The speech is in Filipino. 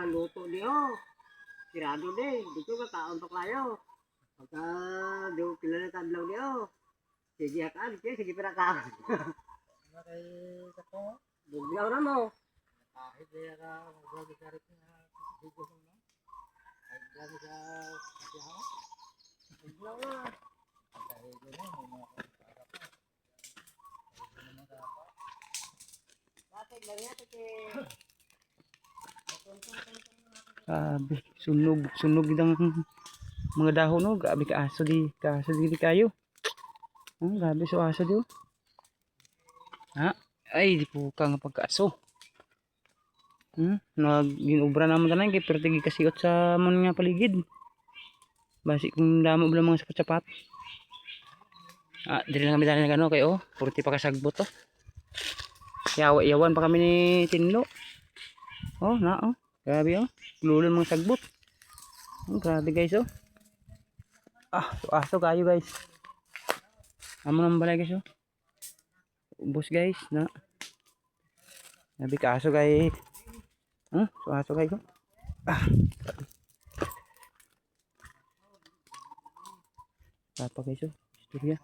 Luto di oh. Sirado di. Dito ka taon to kayo. Pagka di ko kilala tadlaw di oh. Sige hakaan. Sige pinakaon. Ano kay kato? Buglaw na mo. Kahit di ka magagalit na video mo na. Kahit dami sa kasiyahan. Buglaw na. Kahit di na, may mga kasiyahan pa. Kahit di naman dapat. Bakit lang yan kay Grabe, sunog ng mga dahon no. Grabe kaaso di kayo. Grabe so aso di. Ha? Ay, di po ka nga pagkaaso. Ginobra naman tanan kay pero tigi kasiot sa man nga paligid. Basi kung damo bala mga sapat-sapat. Dili lang kami dali na gano kay purti pa kasagbot to. Yawan pa kami ni Tinlo. Grabe lulon mga sagbot. Grabe guys aso kayo guys. Amo nang balay guys ubos guys na. Grabe ka aso guys. Aso guys Papa guys istorya.